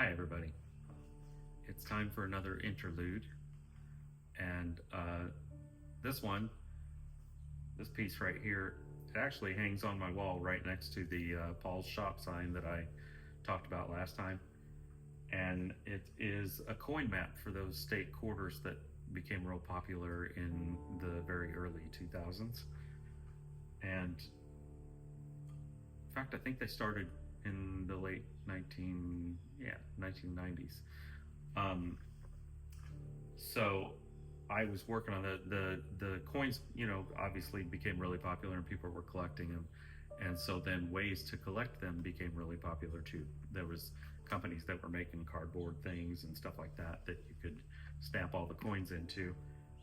Hi everybody. It's time for another interlude, and this one, this piece right here, it actually hangs on my wall right next to the Paul's Shop sign that I talked about last time, and it is a coin map for those state quarters that became real popular in the very early 2000s. And in fact, I think they started in the late 1990s. Um, so I was working on the coins, obviously became really popular and people were collecting them. And so then ways to collect them became really popular too. There was companies that were making cardboard things and stuff like that that you could stamp all the coins into.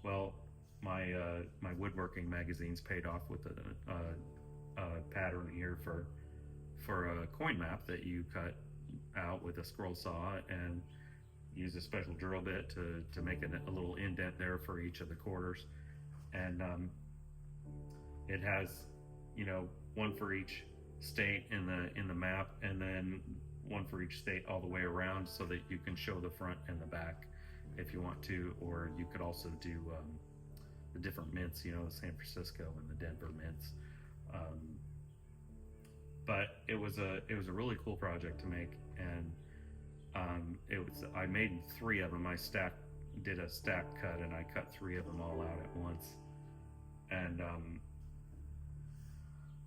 Well, my woodworking magazines paid off with a pattern here for a coin map that you cut out with a scroll saw and use a special drill bit to make a little indent there for each of the quarters. And it has, one for each state in the map, and then one for each state all the way around, so that you can show the front and the back if you want to. Or you could also do the different mints, the San Francisco and the Denver mints. But it was a really cool project to make, and I made three of them. Did a stack cut, and I cut three of them all out at once. And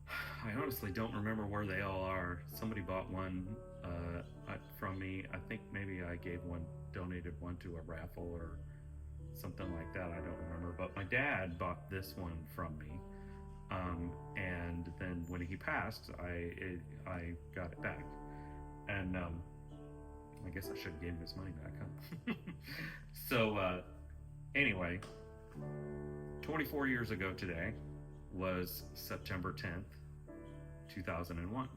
I honestly don't remember where they all are. Somebody bought one from me. I think maybe I donated one to a raffle or something like that. I don't remember. But my dad bought this one from me. And then when he passed, I got it back. And I guess I should have gave him his money back, huh? So anyway, 24 years ago today was September 10th, 2001.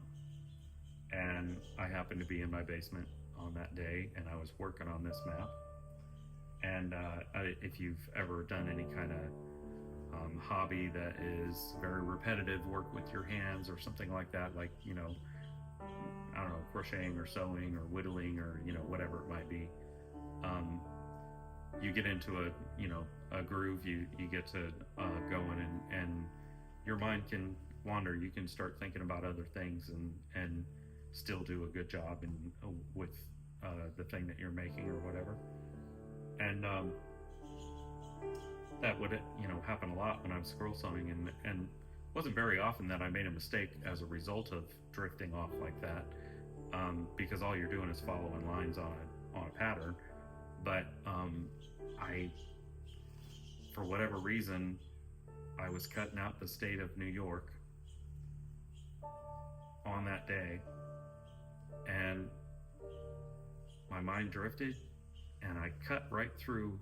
And I happened to be in my basement on that day, and I was working on this map. And if you've ever done any kind of hobby that is very repetitive, work with your hands or something like that, like, I don't know, crocheting or sewing or whittling or, whatever it might be, you get into a groove, you get to going, and your mind can wander. You can start thinking about other things and still do a good job with the thing that you're making or whatever. And that would happen a lot when I was scroll sewing, and it wasn't very often that I made a mistake as a result of drifting off like that, because all you're doing is following lines on a pattern. But for whatever reason, I was cutting out the state of New York on that day, and my mind drifted, and I cut right through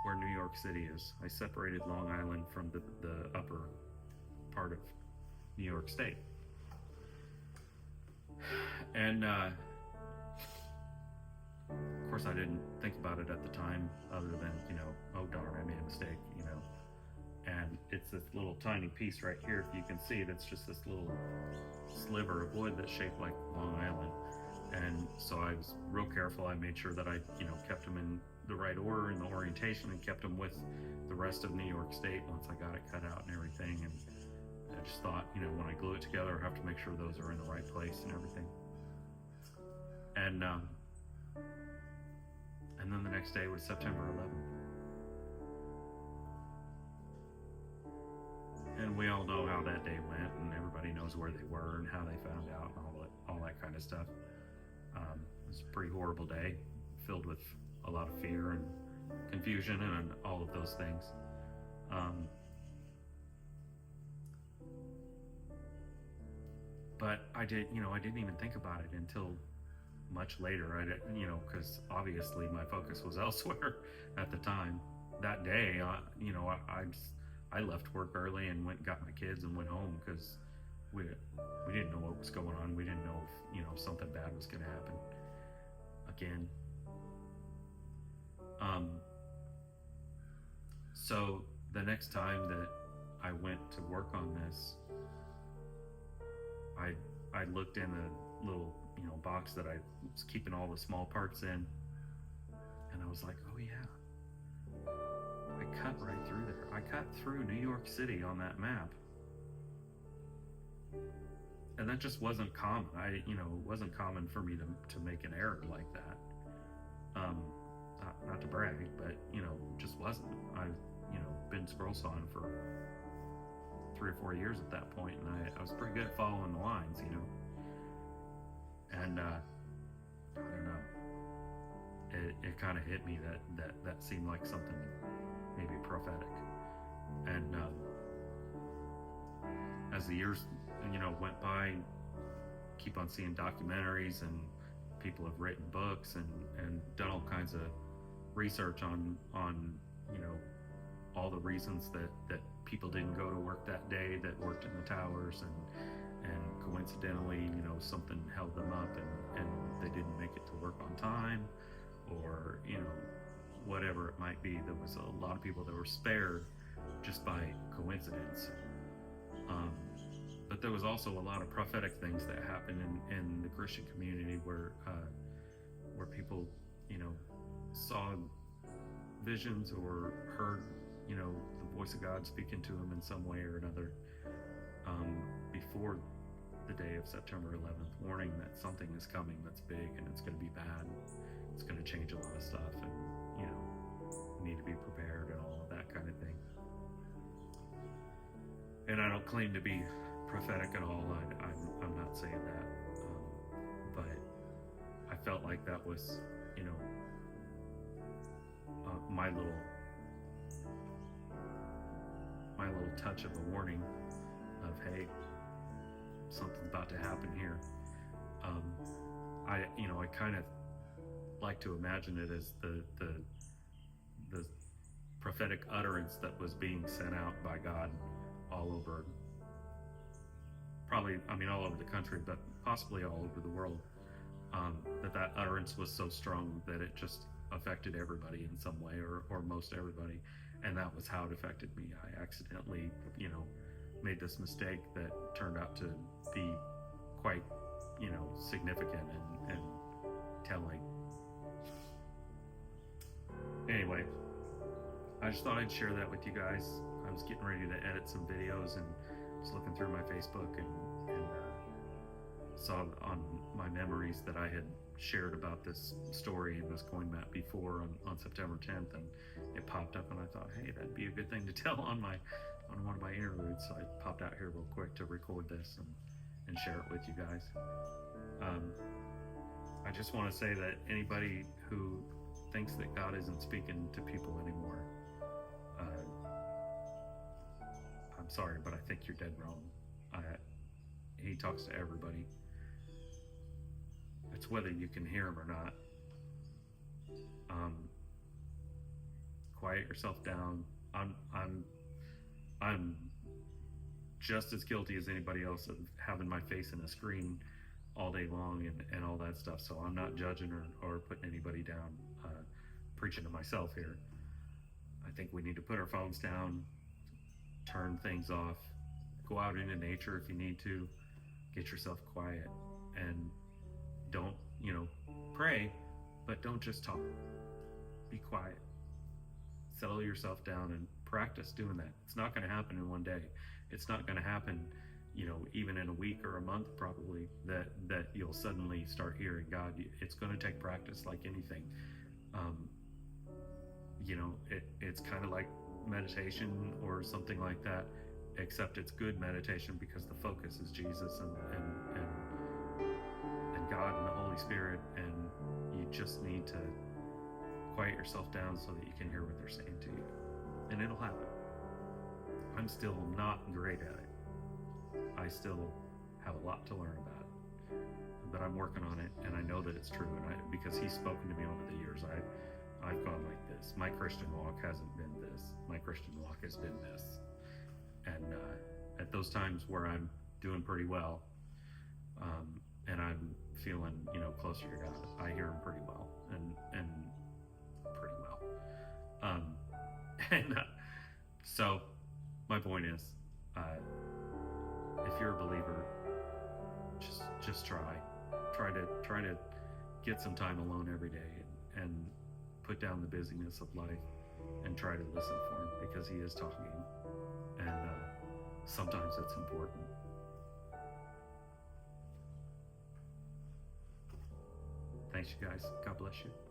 where New York City is. I separated Long Island from the upper part of New York State. And of course I didn't think about it at the time, other than, oh darn, I made a mistake, And it's this little tiny piece right here, if you can see it, it's just this little sliver of wood that's shaped like Long Island. And so I was real careful. I made sure that I, kept them in the right order in the orientation, and kept them with the rest of New York State once I got it cut out and everything. And I just thought, when I glue it together, I have to make sure those are in the right place and everything. And then the next day was September 11th. And we all know how that day went, and everybody knows where they were and how they found out and all that kind of stuff. It was a pretty horrible day, filled with a lot of fear and confusion and all of those things. But I didn't even think about it until much later. Because obviously my focus was elsewhere at the time. That day, I left work early and went and got my kids and went home, because we didn't know what was going on. We didn't know if something bad was going to happen again. So the next time that I went to work on this, I looked in little, box that I was keeping all the small parts in, and I was like, oh yeah, I cut right through there. I cut through New York City on that map. And that just wasn't common. It wasn't common for me to make an error like that. Not to brag, but just wasn't. I've been scroll sawing for 3 or 4 years at that point, and I was pretty good at following the lines, And I don't know. It kind of hit me that seemed like something maybe prophetic. And as the years went by, keep on seeing documentaries, and people have written books and done all kinds of research on all the reasons that people didn't go to work that day that worked in the towers, and coincidentally something held them up, and they didn't make it to work on time, or whatever it might be. There was a lot of people that were spared just by coincidence. But there was also a lot of prophetic things that happened in the Christian community where people, saw visions or heard, the voice of God speaking to them in some way or another before the day of September 11th, warning that something is coming that's big, and it's going to be bad. It's going to change a lot of stuff, and we need to be prepared and all of that kind of thing. And I don't claim to be prophetic at all. I'm not saying that, but I felt like that was, my little touch of a warning of, hey, something's about to happen here. I kind of like to imagine it as the prophetic utterance that was being sent out by God all over, probably, all over the country, but possibly all over the world. That utterance was so strong that it just affected everybody in some way, or most everybody, and that was how it affected me. I accidentally, made this mistake that turned out to be quite, significant and telling. Anyway, I just thought I'd share that with you guys. I was getting ready to edit some videos, and was looking through my Facebook and saw on my memories that I had shared about this story and this coin map before on September 10th, and it popped up, and I thought, hey, that'd be a good thing to tell on one of my interludes. So I popped out here real quick to record this and share it with you guys. I just want to say that anybody who thinks that God isn't speaking to people anymore, I'm sorry, but I think you're dead wrong. He talks to everybody. It's whether you can hear him or not. Quiet yourself down. I'm just as guilty as anybody else of having my face in a screen all day long and all that stuff. So I'm not judging or putting anybody down. Preaching to myself here. I think we need to put our phones down, turn things off, go out into nature if you need to, get yourself quiet, and don't, pray, but don't just talk. Be quiet. Settle yourself down and practice doing that. It's not going to happen in one day. It's not going to happen, even in a week or a month, probably, that you'll suddenly start hearing God. It's going to take practice like anything. It's kind of like meditation or something like that, except it's good meditation because the focus is Jesus and God and the Holy Spirit, and you just need to quiet yourself down so that you can hear what they're saying to you, and it'll happen. I'm still not great at it. I still have a lot to learn about it, but I'm working on it, and I know that it's true, and because He's spoken to me over the years. I've gone like this. My Christian walk hasn't been this. My Christian walk has been this. And at those times where I'm doing pretty well, and I'm feeling, closer to God, I hear Him pretty well, and pretty well. So my point is, if you're a believer, just try. Try to get some time alone every day and put down the busyness of life and try to listen for him, because he is talking, and sometimes it's important. Thanks, you guys. God bless you.